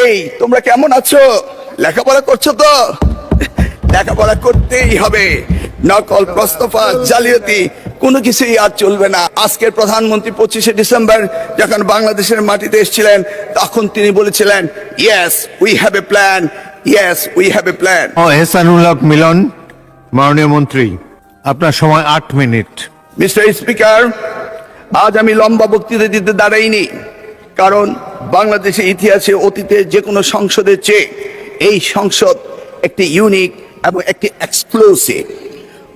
এই তোমরা কেমন আছো? লেখাপড়া করছো তো? লেখাপড়া করতেই হবে। নকল, প্রস্তফা, জালিয়াতি কোনো কিছুই আর চলবে না। আজকের প্রধানমন্ত্রী 25শে ডিসেম্বর যখন বাংলাদেশের মাটিতে এসেছিলেন, তখন তিনি বলেছিলেন, yes we have a plan, yes we have a plan. Ehsanul Haque Milon, মাননীয় মন্ত্রী, আপনার সময় 8 মিনিট। মিস্টার স্পিকার, আজ আমি লম্বা বক্তৃতা দিতে দাঁড়াইনি, কারণ বাংলাদেশের ইতিহাসে অতীতে যে কোনো সংসদের চেয়ে এই সংসদ একটি ইউনিক এবং একটি এক্সক্লুসিভ।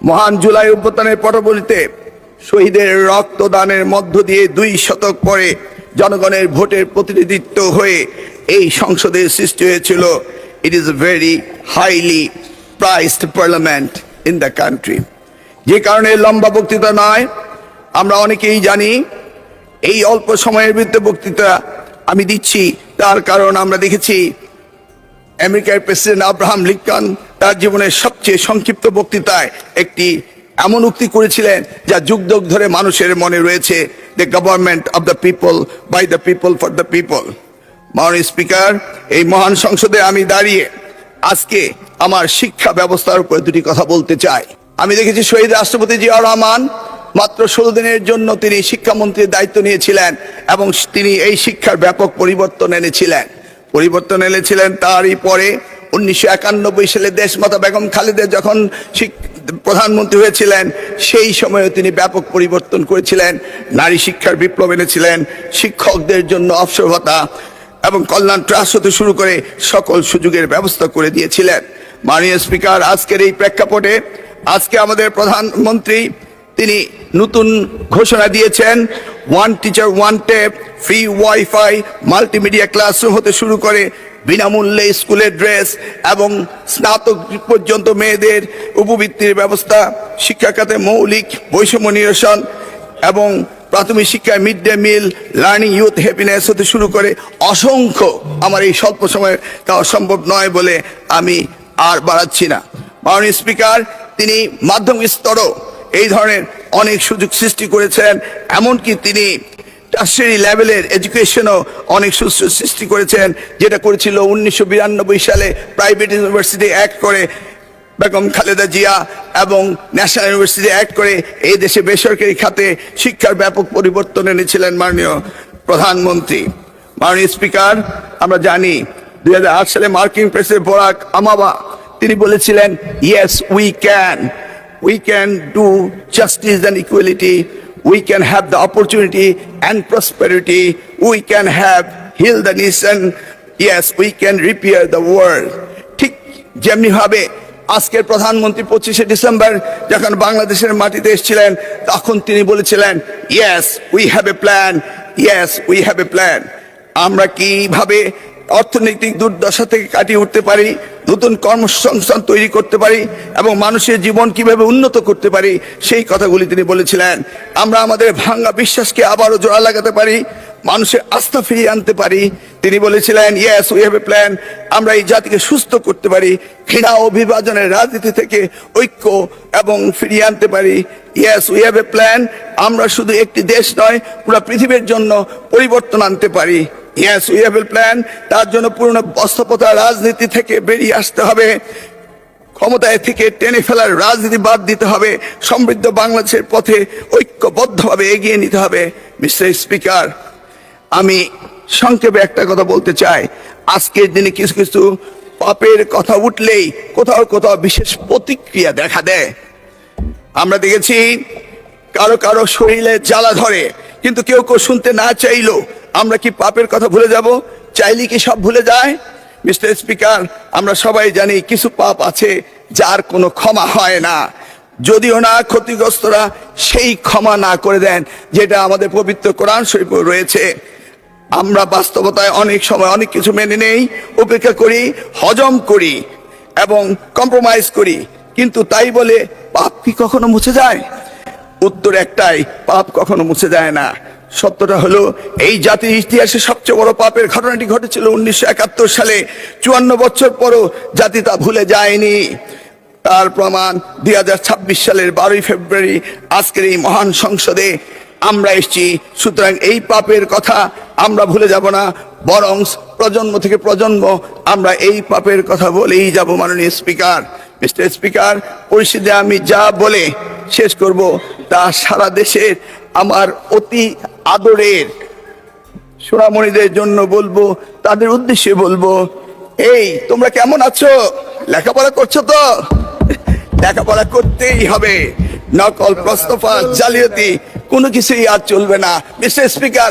মহান জুলাই অভ্যুত্থানের পটভূমিতে শহীদের রক্তদানের মধ্য দিয়ে 2 শতক পরে জনগণের ভোটের প্রতিনিধিত্ব হয়ে এই সংসদের সৃষ্টি হয়েছিল। It is a very highly priced parliament in the country. যে কারণে লম্বা বক্তৃতা নয়, আমরা অনেকেই জানি এই অল্প সময়ের ভিতরে বক্তৃতা আমি দিচ্ছি, তার কারণ আমরা দেখেছি আমেরিকার প্রেসিডেন্ট আব্রাহাম লিঙ্কন তার জীবনের সবচেয়ে সংক্ষিপ্ত বক্তৃতায় একটি এমন উক্তি করেছিলেন যা যুগ যুগ ধরে মানুষের মনে রয়েছে, the government of the people, by the people, for the people. মাননীয় স্পিকার, এই মহান সংসদে আমি দাঁড়িয়ে আজকে আমার শিক্ষা ব্যবস্থার উপর 2টি কথা বলতে চাই। আমি দেখেছি শহীদ রাষ্ট্রপতি জিয়াউর রহমান মাত্র 16 দিনের জন্য তিনি শিক্ষামন্ত্রীর দায়িত্ব নিয়েছিলেন এবং তিনি এই শিক্ষার ব্যাপক পরিবর্তন এনেছিলেন। তারই পরে 1991 সালে দেশমাতা বেগম খালেদা যখন প্রধানমন্ত্রী হয়েছিলেন, সেই সময়ে তিনি ব্যাপক পরিবর্তন করেছিলেন। নারী শিক্ষার বিপ্লব এনেছিলেন, শিক্ষকদের জন্য অবসর ভাতা এবং কল্যাণ ট্রাস্ট হতে শুরু করে সকল সুযোগের ব্যবস্থা করে দিয়েছিলেন। মাননীয় স্পিকার, আজকের এই প্রেক্ষাপটে আজকে আমাদের প্রধানমন্ত্রী তিনি নতুন ঘোষণা দিয়েছেন, 1 teacher 1 tab, free wifi, multimedia classroom হতে শুরু করে বিনামূল্যে স্কুলের ড্রেস এবং স্নাতক পর্যন্ত মেয়েদের উপবৃত্তির ব্যবস্থা, শিক্ষা খাতে মৌলিক বৈষম্য নিরসন এবং প্রাথমিক শিক্ষায় mid day meal, learning youth happiness হতে শুরু করে অসংখ্য, আমার এই স্বল্প সময়ে তা সম্ভব নয় বলে আমি আর বাড়াচ্ছি না। মাননীয় স্পিকার, তিনি মাধ্যমিক স্তরও এই ধরনের অনেক সুযোগ সৃষ্টি করেছেন, এমনকি তিনি টার্সিয়ারি লেভেলের এডুকেশনও অনেক সুযোগ সৃষ্টি করেছেন, যেটা করেছিল 1992 সালে প্রাইভেট ইউনিভার্সিটি অ্যাক্ট করে বেগম খালেদা জিয়া এবং ন্যাশনাল ইউনিভার্সিটি অ্যাক্ট করে এই দেশে বেসরকারি খাতে শিক্ষার ব্যাপক পরিবর্তন এনেছিলেন মাননীয় প্রধানমন্ত্রী। মাননীয় স্পিকার, আমরা জানি 2008 সালে মার্কিন প্রেসিডেন্ট বারাক ওবামা তিনি বলেছিলেন, yes we can do justice and equality, we can have the opportunity and prosperity, we can have heal the nation, yes we can repair the world। ঠিক যেমনি ভাবে আজকের প্রধানমন্ত্রী 25শে ডিসেম্বর যখন বাংলাদেশের মাটিতে এসেছিলেন, তখন তিনি বলেছিলেন, yes we have a plan, yes we have a plan. আমরা কিভাবে অর্থনৈতিক দুর্দশা থেকে কাটিয়ে উঠতে পারি, নতুন কর্মসংস্থান তৈরি করতে পারি এবং মানুষের জীবন কিভাবে উন্নত করতে পারি, সেই কথাগুলি তিনি বলেছিলেন। আমরা আমাদের ভাঙা বিশ্বাসকে আবারও জোড়া লাগাতে পারি, মানুষের আস্থা ফিরিয়ে আনতে পারি। তিনি বলেছিলেন, yes we have a plan. আমরা এই জাতিকে সুস্থ করতে পারি, ঘৃণা ও বিভাজনের রাজনীতি থেকে ঐক্য এবং ফিরিয়ে আনতে পারি। Yes we have a plan. আমরা শুধু একটি দেশ নয়, পুরো পৃথিবীর জন্য পরিবর্তন আনতে পারি। Yes we have a plan. তার জন্য পুরনো বস্ত্রপ্রথা রাজনীতি থেকে বেরিয়ে আসতে হবে, ক্ষমতায় থেকে টেনে ফেলার রাজনীতি বাদ দিতে হবে, সমৃদ্ধ বাংলাদেশের পথে ঐক্যবদ্ধভাবে এগিয়ে নিতে হবে। মিস্টার স্পিকার, আমি সংক্ষেপে একটা কথা বলতে চাই। আজকের দিনে কিছু কিছু পাপের কথা উঠলেই কোথাও কোথাও বিশেষ প্রতিক্রিয়া দেখা দেয়। আমরা দেখেছি কারো কারো শরীরে জ্বালা ধরে, কিন্তু কেউ কেউ শুনতে না চাইলো। আমরা কি পাপের কথা ভুলে যাব? চাইলে কি সব ভুলে যায়? মিস্টার স্পিকার, আমরা সবাই জানি কিছু পাপ আছে যার কোনো ক্ষমা হয় না, যদিও না ক্ষতিগ্রস্তরা সেই ক্ষমা না করে দেন যেটা আমাদের পবিত্র কোরআন শরীফে রয়েছে। আমরা বাস্তবতায় অনেক সময় অনেক কিছু মেনে নেই, উপেক্ষা করি, হজম করি এবং কম্প্রোমাইজ করি, কিন্তু তাই বলে পাপ কি কখনো মুছে যায়? উত্তর একটাই, পাপ কখনো মুছে যায় না। সত্যটা হলো, এই জাতির ইতিহাসে সবচেয়ে বড় পাপের ঘটনাটি ঘটেছিল 1971 সালে। 54 বছর পরও জাতি তা ভুলে যায়নি। তার প্রমাণ 2026 সালের 12 ফেব্রুয়ারি আজকের এই মহান সংসদে আমরা এসেছি। সুতরাং এই পাপের কথা আমরা ভুলে যাব না, বরং প্রজন্ম থেকে প্রজন্ম আমরা এই পাপের কথা বলেই যাব। মাননীয় স্পিকার, মিস্টার স্পিকার, পরিষদে আমি যা বলে শেষ করব তা সারা দেশের আমার অতি আদরের সোনামণিদের জন্য বলবো, তাদের উদ্দেশ্যে বলবো, এই তোমরা কেমন আছো? লেখাপড়া করছো তো? লেখাপড়া করতেই হবে। নকল, প্রস্তফা, জালিয়াতি কোনো কিছুই আর চলবে না। Mister speaker,